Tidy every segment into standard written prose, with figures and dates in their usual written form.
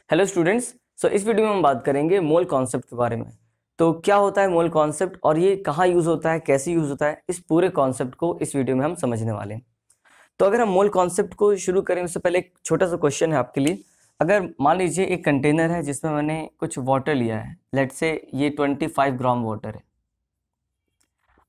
Hello students. इस video में हम बात करेंगे मोल कॉन्सेप्ट के बारे में। तो क्या होता है मोल कॉन्सेप्ट और ये कहाँ यूज़ होता है, कैसे यूज़ होता है, इस पूरे कॉन्सेप्ट को इस वीडियो में हम समझने वाले हैं। तो अगर हम मोल कॉन्सेप्ट को शुरू करें उससे पहले एक छोटा सा क्वेश्चन है आपके लिए। अगर मान लीजिए एक कंटेनर है जिसमें मैंने कुछ वाटर लिया है, लेट्स से ये 25 ग्राम वाटर है।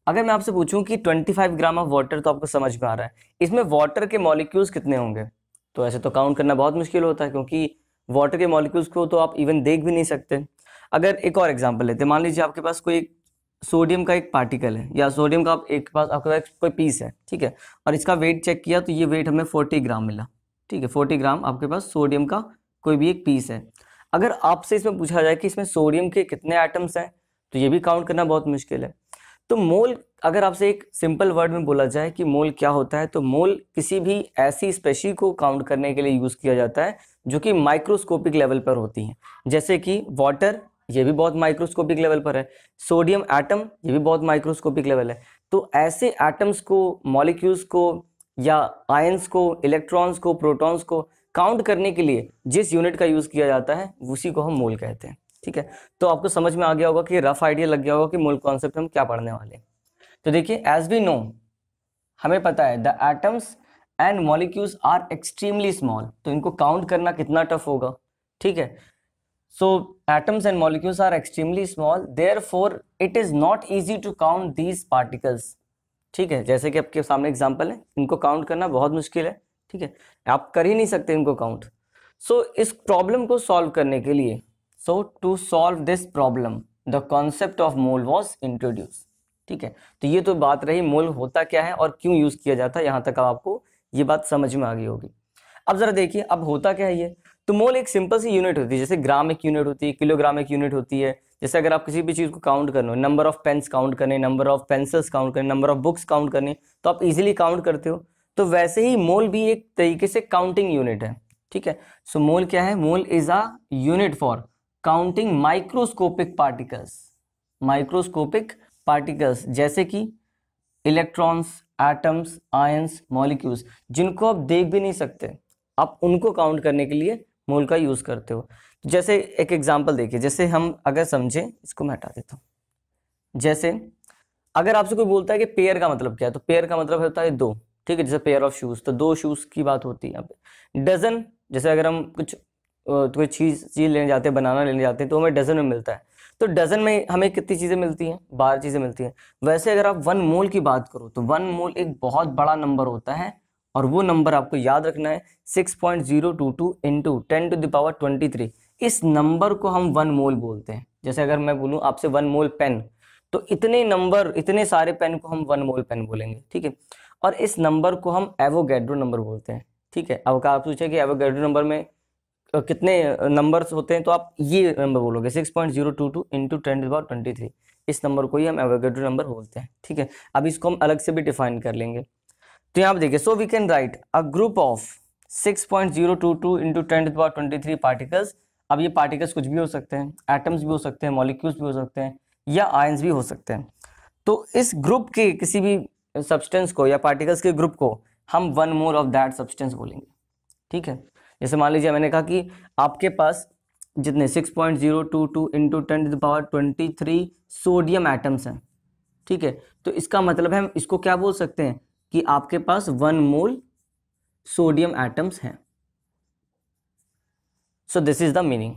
अगर मैं आपसे पूछूं कि 25 ग्राम ऑफ वाटर, तो आपको समझ में आ रहा है इसमें वाटर के मॉलिक्यूल्स कितने होंगे। तो ऐसे तो काउंट करना बहुत मुश्किल होता है क्योंकि वाटर के मॉलिक्यूल्स को तो आप इवन देख भी नहीं सकते। अगर एक और एग्जांपल लेते हैं, मान लीजिए आपके पास कोई सोडियम का एक पार्टिकल है या सोडियम का आपके पास कोई पीस है, ठीक है, और इसका वेट चेक किया तो ये वेट हमें 40 ग्राम मिला। ठीक है, 40 ग्राम आपके पास सोडियम का कोई भी एक पीस है। अगर आपसे इसमें पूछा जाए कि इसमें सोडियम के कितने एटम्स हैं, तो ये भी काउंट करना बहुत मुश्किल है। तो मोल, अगर आपसे एक सिंपल वर्ड में बोला जाए कि मोल क्या होता है, तो मोल किसी भी ऐसी स्पेशी को काउंट करने के लिए यूज किया जाता है जो कि माइक्रोस्कोपिक लेवल पर होती है। जैसे कि वाटर, ये भी बहुत माइक्रोस्कोपिक लेवल पर है। सोडियम एटम, ये भी बहुत माइक्रोस्कोपिक लेवल है। तो ऐसे एटम्स को, मॉलिक्यूल्स को या आयंस को, इलेक्ट्रॉन्स को, प्रोटॉन्स को काउंट करने के लिए जिस यूनिट का यूज किया जाता है उसी को हम मोल कहते हैं। ठीक है, तो आपको समझ में आ गया होगा कि रफ आइडिया लग गया होगा कि मोल कॉन्सेप्ट हम क्या पढ़ने वाले हैं। तो देखिए, एज वी नो, हमें पता है the atoms and molecules are extremely small. तो इनको काउंट करना कितना टफ होगा। ठीक है, so atoms and molecules are extremely small, therefore it is not easy to count these particles. ठीक है, जैसे कि आपके सामने एग्जांपल है, इनको काउंट करना बहुत मुश्किल है। ठीक है, आप कर ही नहीं सकते इनको काउंट। इस प्रॉब्लम को सॉल्व करने के लिए, to solve this problem, the concept of mole was introduced। ठीक है, तो ये तो बात रही मोल होता क्या है और क्यों यूज किया जाता है। यहां तक आपको ये बात समझ में आ गई होगी। अब जरा देखिए, अब होता क्या है ये। तो मोल एक सिंपल सी यूनिट होती है, जैसे ग्राम एक यूनिट होती है, किलोग्राम एक यूनिट होती है। जैसे अगर आप किसी भी चीज को काउंट करना हो, नंबर ऑफ पेन्स काउंट करने, नंबर ऑफ पेंसिल्स काउंट करने, नंबर ऑफ बुक्स काउंट करने, तो आप इजीली काउंट करते हो। तो वैसे ही मोल भी एक तरीके से काउंटिंग यूनिट है। ठीक है, सो मोल क्या है? Mole is a unit for counting microscopic particles. Microscopic particles जैसे कि इलेक्ट्रॉन्स, एटम्स, आयंस, मॉलिक्यूल्स, जिनको आप देख भी नहीं सकते, आप उनको काउंट करने के लिए मोल का यूज करते हो। जैसे एक एग्जांपल देखिए, जैसे हम अगर समझें, इसको मैं हटा देता हूं। जैसे अगर आपसे कोई बोलता है कि पेयर का मतलब क्या है, तो पेयर का मतलब होता है दो। ठीक है, जैसे पेयर ऑफ शूज, तो दो शूज की बात होती है यहाँ पे। डजन, जैसे अगर हम कुछ कोई चीज लेने जाते हैं, बनाना लेने जाते हैं, तो हमें डजन में मिलता है। तो डजन में हमें कितनी चीजें मिलती हैं? 12 चीजें मिलती हैं। वैसे अगर आप 1 मोल की बात करो, तो 1 मोल एक बहुत बड़ा नंबर होता है, और वो नंबर आपको याद रखना है 6.022 इंटू 10⁻23। इस नंबर को हम 1 मोल बोलते हैं। जैसे अगर मैं बोलूं आपसे 1 मोल पेन, तो इतने नंबर, इतने सारे पेन को हम 1 मोल पेन बोलेंगे। ठीक है, और इस नंबर को हम एवोगैड्रो नंबर बोलते हैं। ठीक है, अब आप पूछे कि एवोगैड्रो नंबर में कितने नंबर्स होते हैं, तो आप ये नंबर बोलोगे 6.022 इंटू 10⁻23। इस नंबर को ही हम एवोगैड्रो नंबर बोलते हैं। ठीक है, अब इसको हम अलग से भी डिफाइन कर लेंगे। तो यहाँ पे देखिए, so we can write a group of 6.022 into 10⁻23 particles. अब ये पार्टिकल्स कुछ भी हो सकते हैं, एटम्स भी हो सकते हैं, मॉलिक्यूल्स भी हो सकते हैं, या आयंस भी हो सकते हैं। तो इस ग्रुप के किसी भी सब्सटेंस को या पार्टिकल्स के ग्रुप को हम 1 मोल ऑफ दैट सब्सटेंस बोलेंगे। ठीक है, जैसे मान लीजिए मैंने कहा कि आपके पास जितने 6.022 इंटू 10⁻23 सोडियम एटम्स हैं। ठीक है, तो इसका मतलब है हम इसको क्या बोल सकते हैं कि आपके पास 1 मोल सोडियम एटम्स हैं। So this is the meaning.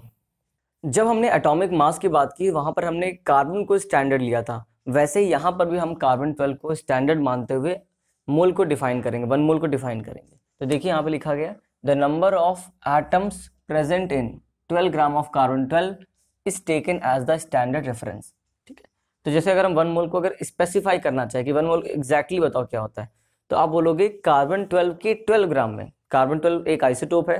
जब हमने एटॉमिक मास की बात की, वहां पर हमने कार्बन को स्टैंडर्ड लिया था, वैसे ही यहां पर भी हम कार्बन 12 को स्टैंडर्ड मानते हुए मोल को डिफाइन करेंगे, 1 मोल को डिफाइन करेंगे। तो देखिए यहाँ पे लिखा गया, the number of atoms present in 12 gram of carbon 12 is taken as the standard reference. ठीक है, तो जैसे अगर हम 1 मोल को अगर स्पेसिफाई करना चाहे कि 1 मोल एग्जैक्टली बताओ क्या होता है, तो आप बोलोगे कार्बन 12 के 12 ग्राम में, कार्बन 12 एक आइसोटोप है।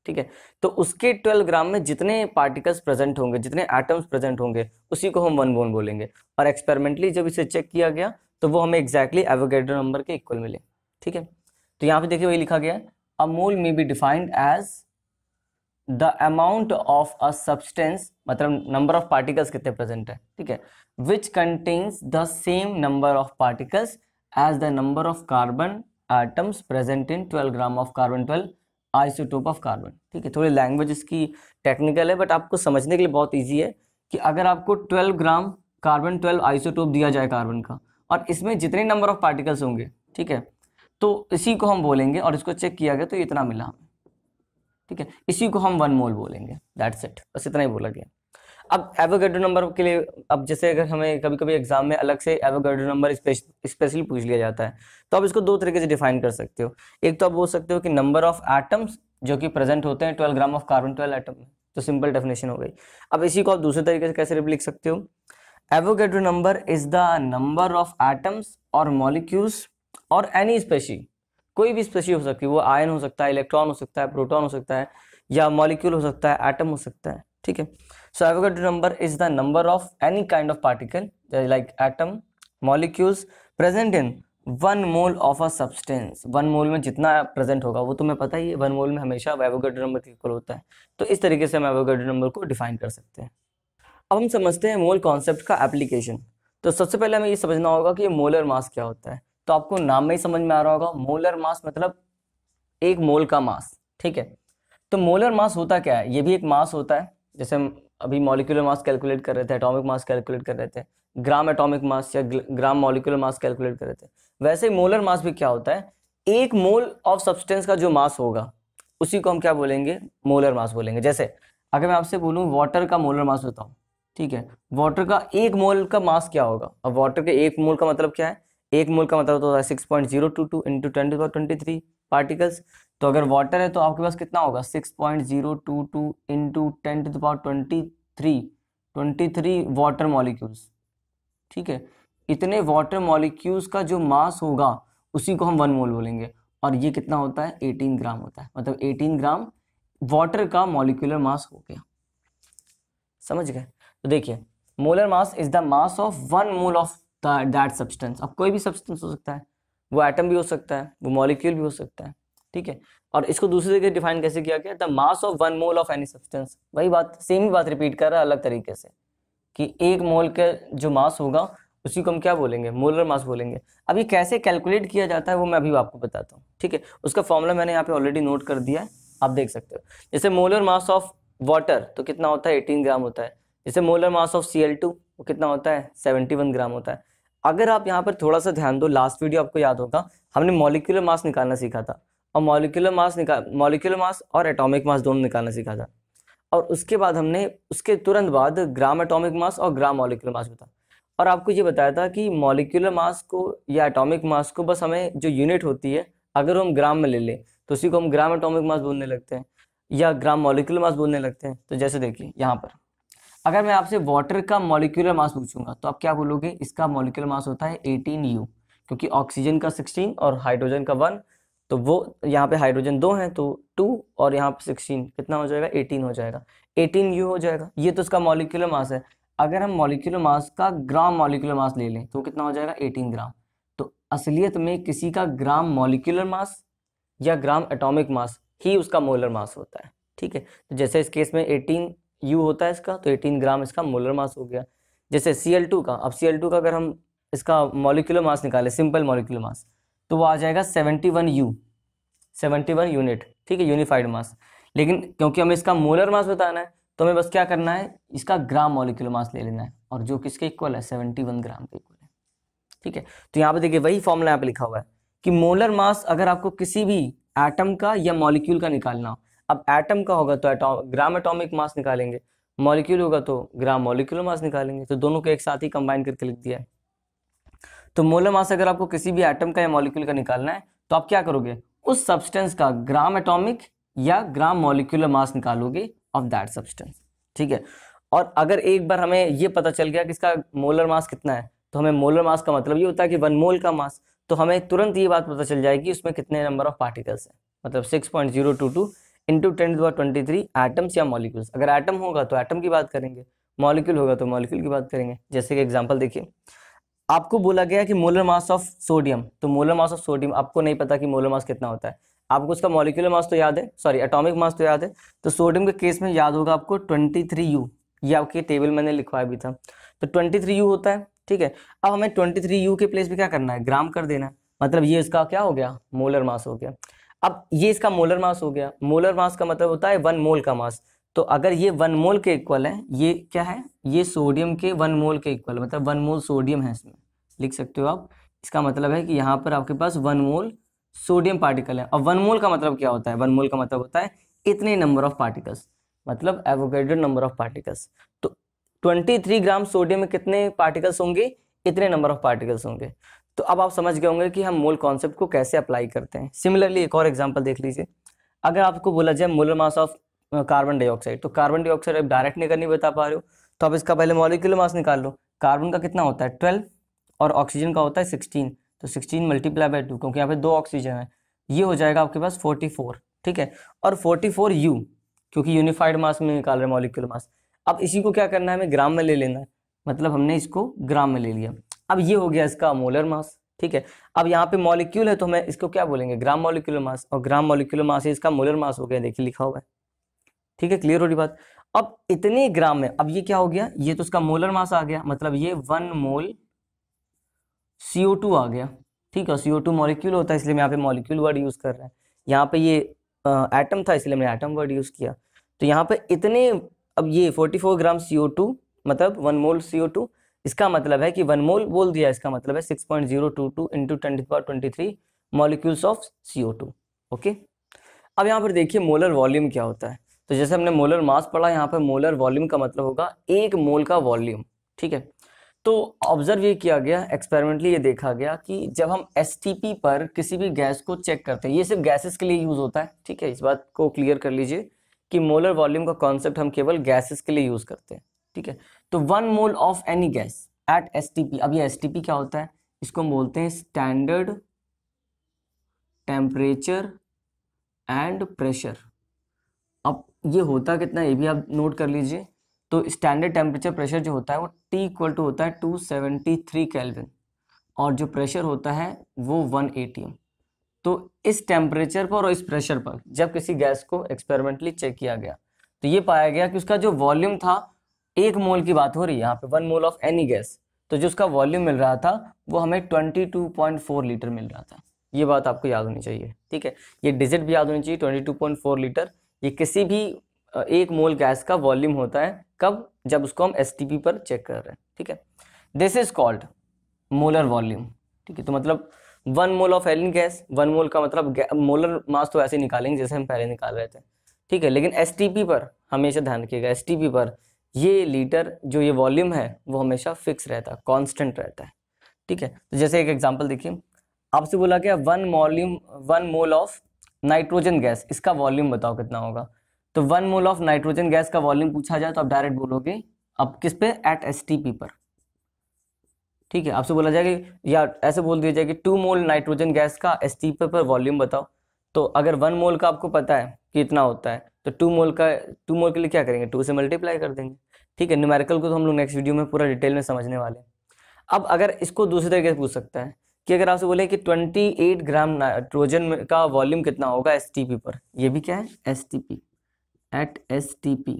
ठीक है, तो उसके 12 ग्राम में जितने पार्टिकल्स प्रेजेंट होंगे, जितने एटम्स प्रेजेंट होंगे, उसी को हम 1 मोल बोलेंगे। और एक्सपेरिमेंटली जब इसे चेक किया गया, तो वो हमें एग्जैक्टली एवोगैड्रो नंबर के इक्वल मिले। ठीक है, तो यहाँ पे देखिए वही लिखा गया, a mole may be defined as the amount of a substance, मतलब नंबर ऑफ पार्टिकल्स कितने प्रेजेंट है। ठीक है, which contains the same number of particles as the number of carbon atoms present in 12 gram of carbon 12 isotope of carbon. ठीक है, थोड़ी language इसकी technical है बट आपको समझने के लिए बहुत ईजी है कि अगर आपको 12 ग्राम कार्बन 12 आइसोटोप दिया जाए कार्बन का, और इसमें जितने नंबर ऑफ पार्टिकल्स होंगे, ठीक है, तो इसी को हम बोलेंगे, और इसको चेक किया गया तो इतना मिला हमें। ठीक है, इसी को हम 1 मोल बोलेंगे, दैट्स इट, बस इतना ही बोला गया। अब एवोगैड्रो नंबर के लिए, अब जैसे अगर हमें कभी कभी एग्जाम में अलग से एवोगैड्रो नंबर स्पेशली पूछ लिया जाता है, तो आप इसको दो तरीके से डिफाइन कर सकते हो। एक तो आप बोल सकते हो कि नंबर ऑफ एटम्स जो कि प्रेजेंट होते हैं 12 ग्राम ऑफ कार्बन 12 एटम में, तो सिंपल डेफिनेशन हो गई। अब इसी को आप दूसरे तरीके से कैसे लिख सकते हो, Avogadro number is the number of atoms और मॉलिक्यूल्स और एनी स्पेशी, कोई भी स्पेशी हो सकती है, वो आयन हो सकता है, इलेक्ट्रॉन हो सकता है, प्रोटॉन हो सकता है, या मॉलिक्यूल हो सकता है, एटम हो सकता है। ठीक है, so Avogadro number is the number of any kind of particle like atom, molecules present in 1 mole of a substance. 1 mole में जितना प्रेजेंट होगा वो तुम्हें पता ही है, 1 मोल में हमेशा एवोगैड्रो नंबर इक्वल होता है। तो इस तरीके से हम एवोगैड्रो नंबर को डिफाइन कर सकते हैं। अब हम समझते हैं मोल कॉन्सेप्ट का एप्लीकेशन। तो सबसे पहले हमें ये समझना होगा कि मोलर मास क्या होता है। तो आपको नाम में ही समझ में आ रहा होगा, मोलर मास मतलब एक मोल का मास। ठीक है, तो मोलर मास होता क्या है, ये भी एक मास होता है। जैसे हम अभी मॉलिक्यूलर मास कैलकुलेट कर रहे थे, एटॉमिक मास कैलकुलेट कर रहे थे, ग्राम एटॉमिक मास या ग्राम मॉलिक्यूलर मास कैलकुलेट कर रहे थे, वैसे ही मोलर मास भी क्या होता है, एक मोल ऑफ सब्सटेंस का जो मास होगा उसी को हम क्या बोलेंगे, मोलर मास बोलेंगे। जैसे अगर मैं आपसे बोलूं वाटर का मोलर मास बताऊं, ठीक है, वाटर का एक मोल का मास क्या होगा। अब वाटर के एक मोल का मतलब क्या है, एक मोल का मतलब होता है 6.022 इंटू 10⁻23 पार्टिकल्स। तो अगर वाटर है तो आपके पास कितना होगा, 6.022 इंटू 10⁻23 वाटर मॉलिक्यूल्स। ठीक है, इतने वाटर मॉलिक्यूल्स का जो मास होगा उसी को हम 1 मोल बोलेंगे। और ये कितना होता है, 18 ग्राम होता है, मतलब 18 ग्राम वाटर का मॉलिक्यूलर मास हो गया। समझ गए। तो देखिए, molar mass is the mass of 1 mole of that substance. अब कोई भी सब्सटेंस हो सकता है, वो एटम भी हो सकता है, वो मॉलिक्यूल भी हो सकता है। ठीक है, और इसको दूसरी तरीके डिफाइन कैसे किया गया, the mass of 1 mole of any substance. वही बात, सेम ही बात रिपीट कर रहा है अलग तरीके से, कि एक मोल का जो मास होगा उसी को हम क्या बोलेंगे, मोलर मास बोलेंगे। अब ये कैसे कैलकुलेट किया जाता है वो मैं अभी आपको बताता हूँ। ठीक है, उसका फॉर्मूला मैंने यहाँ पे ऑलरेडी नोट कर दिया है, आप देख सकते हो। जैसे मोलर मास ऑफ वाटर तो कितना होता है, 18 ग्राम होता है। जैसे मोलर मास ऑफ Cl2 वो कितना होता है, 71 ग्राम होता है। अगर आप यहाँ पर थोड़ा सा ध्यान दो, लास्ट वीडियो आपको याद होगा, हमने मॉलिक्यूलर मास निकालना सीखा था, और मॉलिक्यूलर मास और एटॉमिक मास दोनों निकालना सीखा था। और उसके बाद हमने उसके तुरंत बाद ग्राम एटॉमिक मास और ग्राम मॉलिक्यूलर मास बताया, और आपको ये बताया था कि मॉलिक्यूलर मास को या एटॉमिक मास को बस हमें जो यूनिट होती है अगर हम ग्राम में ले लें तो उसी को हम ग्राम एटॉमिक मास बोलने लगते हैं या ग्राम मॉलिक्यूलर मास बोलने लगते हैं। तो जैसे देखिए यहाँ पर अगर मैं आपसे वाटर का मॉलिक्यूलर मास पूछूंगा तो आप क्या बोलोगे, इसका मॉलिक्यूलर मास होता है 18U, क्योंकि ऑक्सीजन का 16 और हाइड्रोजन का 1, तो वो यहाँ पे हाइड्रोजन 2 है तो 2 और यहाँ पे 16 कितना हो जाएगा, 18 हो जाएगा, 18U हो जाएगा। ये तो इसका मॉलिक्यूलर मास है। अगर हम मॉलिक्यूलर मास का ग्राम मॉलिक्यूलर मास ले लें तो कितना हो जाएगा, 18 ग्राम। तो असलियत में किसी का ग्राम मॉलिक्यूलर मास या ग्राम एटॉमिक मास ही उसका मोलर मास होता है। ठीक है, तो जैसे इस केस में 18U होता है इसका, तो 18 ग्राम इसका मोलर मास हो गया। जैसे Cl2 का, अब Cl2 का अगर हम इसका मॉलिक्यूलर मास निकाले, सिंपल मॉलिक्यूलर मास, तो वो आ जाएगा 71U, 71 यूनिट। ठीक है, यूनिफाइड मास। लेकिन क्योंकि हमें इसका मोलर मास बताना है तो हमें बस क्या करना है, इसका ग्राम मॉलिक्यूलर मास ले लेना है, और जो किसके इक्वल है, 71 ग्राम के इक्वल है। ठीक है, तो यहाँ पे देखिए वही फॉर्मूला यहाँ पे लिखा हुआ है कि मोलर मास अगर आपको किसी भी एटम का या मॉलिक्यूल का निकालना हो, अब एटम का होगा तो ग्राम एटॉमिक मास निकालेंगे, मॉलिक्यूल होगा तो ग्राम मॉलिक्यूलर मास निकालेंगे, तो दोनों को एक साथ ही कंबाइन करके लिख दिया है। तो मोलर मास अगर आपको किसी भी एटम का या मॉलिक्यूल का निकालना है तो आप क्या करोगे, उस सब्सटेंस का ग्राम एटॉमिक या ग्राम मॉलिक्यूलर मास निकालोगे ऑफ दैट सब्सटेंस। ठीक है, और अगर एक बार हमें ये पता चल गया कि इसका मोलर मास कितना है, तो हमें मोलर मास का मतलब ये होता है कि 1 मोल का मास, तो हमें तुरंत ये बात पता चल जाएगी उसमें कितने नंबर ऑफ पार्टिकल्स हैं, मतलब 6.022 इंटू 10⁻23 एटम्स या मॉलिक्यूल्स। अगर एटम होगा तो एटम की बात करेंगे, मॉलिक्यूल होगा तो मॉलिक्यूल की बात करेंगे। जैसे कि एग्जाम्पल देखिए, आपको बोला गया कि मोलर मास ऑफ सोडियम, तो मोलर मास ऑफ सोडियम आपको नहीं पता कि मोलर मास कितना होता है, आपको उसका मॉलिक्यूलर मास तो याद है, सॉरी एटॉमिक मास तो याद है, तो सोडियम के केस में याद होगा आपको 23U, ये आपके टेबल मैंने लिखवाया भी था, तो 23U होता है। ठीक है, अब हमें 23U के प्लेस पे क्या करना है, ग्राम कर देना है, मतलब ये इसका क्या हो गया, मोलर मास हो गया। अब ये इसका मोलर मास हो गया, मोलर मास का मतलब होता है 1 मोल का मास। तो अगर ये 1 मोल के इक्वल है, ये क्या है, ये सोडियम के 1 मोल के इक्वल, मतलब 1 मोल सोडियम है इसमें, लिख सकते हो आप। इसका मतलब है कि यहाँ पर आपके पास 1 मोल सोडियम पार्टिकल है। और 1 मोल का मतलब क्या होता है, 1 मोल का मतलब होता है इतने नंबर ऑफ पार्टिकल्स, मतलब एवोगैड्रो नंबर ऑफ पार्टिकल्स। तो 23 ग्राम सोडियम में कितने पार्टिकल्स होंगे, इतने नंबर ऑफ पार्टिकल्स होंगे। तो अब आप समझ गए होंगे कि हम मोल कॉन्सेप्ट को कैसे अप्लाई करते हैं। सिमिलरली एक और एग्जांपल देख लीजिए। अगर आपको बोला जाए molar mass of carbon dioxide, तो कार्बन डाइऑक्साइड आप डायरेक्ट नहीं करनी बता पा रहे हो, तो आप इसका पहले मॉलिक्यूलर मास निकाल लो। कार्बन का कितना होता है 12 और ऑक्सीजन का होता है 16, तो 16 मल्टीप्लाई बाय 2, क्योंकि यहाँ पे 2 ऑक्सीजन है, ये हो जाएगा आपके पास 44, ठीक है। और 44 यू, क्योंकि यूनिफाइड मास में निकाल रहे हैं मॉलिक्यूलर मास। अब इसी को क्या करना है, हमें ग्राम में ले लेना है, मतलब हमने इसको ग्राम में ले लिया। अब ये हो गया इसका मोलर मास, ठीक है। अब यहाँ पे मॉलिक्यूल है तो हमें इसको क्या बोलेंगे, ग्राम मॉलिक्यूलर मास, और ग्राम मॉलिक्यूलर मास इसका मोलर मास हो गया, देखिए लिखा हुआ है, ठीक है। क्लियर हो रही बात। अब इतने ग्राम में, अब ये क्या हो गया, ये तो उसका मोलर मास आ गया, मतलब ये 1 मोल CO2 आ गया, ठीक है। CO2 मॉलिक्यूल होता है, इसलिए मैं यहाँ पे मॉलिक्यूल वर्ड यूज कर रहा है। यहाँ पे ये एटम था, इसलिए मैंने एटम वर्ड यूज किया। तो यहाँ पे इतने, अब ये 44 ग्राम CO2 मतलब 1 मोल CO2, इसका मतलब है कि 1 मोल बोल दिया, इसका मतलब है 6.022 into 10⁻23 molecules of CO2, okay. अब यहाँ पर देखिए मोलर वॉल्यूम क्या होता है। तो जैसे हमने मोलर मास पढ़ा, यहाँ पर मोलर वॉल्यूम का मतलब होगा 1 मोल का वॉल्यूम, ठीक है। तो ऑब्जर्व ये किया गया, एक्सपेरिमेंटली ये देखा गया कि जब हम STP पर किसी भी गैस को चेक करते हैं, ये सिर्फ गैसेस के लिए यूज होता है, ठीक है। इस बात को क्लियर कर लीजिए कि मोलर वॉल्यूम का कॉन्सेप्ट हम केवल गैसेस के लिए यूज करते हैं, ठीक है। तो 1 mole of any gas at STP, अब ये STP क्या होता है, इसको हम बोलते हैं स्टैंडर्ड टेम्परेचर एंड प्रेशर। अब ये होता कितना है, ये भी आप नोट कर लीजिए। तो स्टैंडर्ड टेम्परेचर प्रेशर जो होता है वो T इक्वल टू होता है 273 केल्विन, और जो प्रेशर होता है वो 1 atm। तो इस टेम्परेचर पर और इस प्रेशर पर जब किसी गैस को एक्सपेरिमेंटली चेक किया गया, तो ये पाया गया कि उसका जो वॉल्यूम था, 1 मोल की बात हो रही है यहाँ पे, 1 मोल ऑफ एनी गैस, तो जो उसका वॉल्यूम मिल रहा था वो हमें 22.4 लीटर मिल रहा था। ये बात आपको याद होनी चाहिए, ठीक है। ये डिजिट भी याद होनी चाहिए, 22.4 लीटर। ये किसी भी 1 मोल गैस का वॉल्यूम होता है, कब, जब उसको हम STP पर चेक कर रहे हैं, ठीक है। This is called molar volume, ठीक है। तो मतलब 1 मोल ऑफ एनी गैस, 1 मोल का मतलब मोलर मास तो ऐसे निकालेंगे जैसे हम पहले निकाल रहे थे, ठीक है। लेकिन STP पर हमेशा ध्यान रखिएगा, STP पर ये लीटर जो ये वॉल्यूम है वो हमेशा फिक्स रहता है, कांस्टेंट रहता है, ठीक है। तो जैसे एक एग्जांपल देखिए, आपसे बोला गया 1 मोल ऑफ नाइट्रोजन गैस, इसका वॉल्यूम बताओ कितना होगा। तो 1 मोल ऑफ नाइट्रोजन गैस का वॉल्यूम पूछा जाए तो आप डायरेक्ट बोलोगे, अब किस पे, एट STP पर, ठीक है। आपसे बोला जाएगा या ऐसे बोल दिया जाएगा 2 मोल नाइट्रोजन गैस का STP पर वॉल्यूम बताओ। तो अगर 1 मोल का आपको पता है कि इतना होता है, तो 2 मोल के लिए क्या करेंगे, 2 से मल्टीप्लाई कर देंगे, ठीक है। न्यूमेरिकल को तो हम लोग नेक्स्ट वीडियो में पूरा डिटेल में समझने वाले हैं। अब अगर इसको दूसरे तरीके से पूछ सकता है कि अगर आपसे बोले कि 28 ग्राम नाइट्रोजन का वॉल्यूम कितना होगा STP पर, ये भी क्या है, STP, एट STP।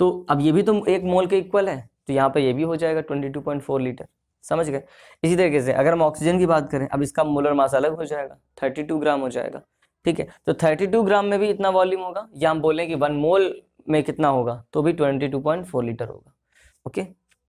तो अब ये भी तो 1 मोल के इक्वल है, तो यहाँ पे ये भी हो जाएगा 22.4 लीटर, समझ गए। इसी तरीके से अगर हम ऑक्सीजन की बात करें, अब इसका मोलर मास अलग हो जाएगा, 32 ग्राम हो जाएगा, ठीक है। तो 32 ग्राम में भी इतना वॉल्यूम होगा, या हम बोलें कि 1 मोल में कितना होगा, तो भी 22.4 लीटर होगा, ओके।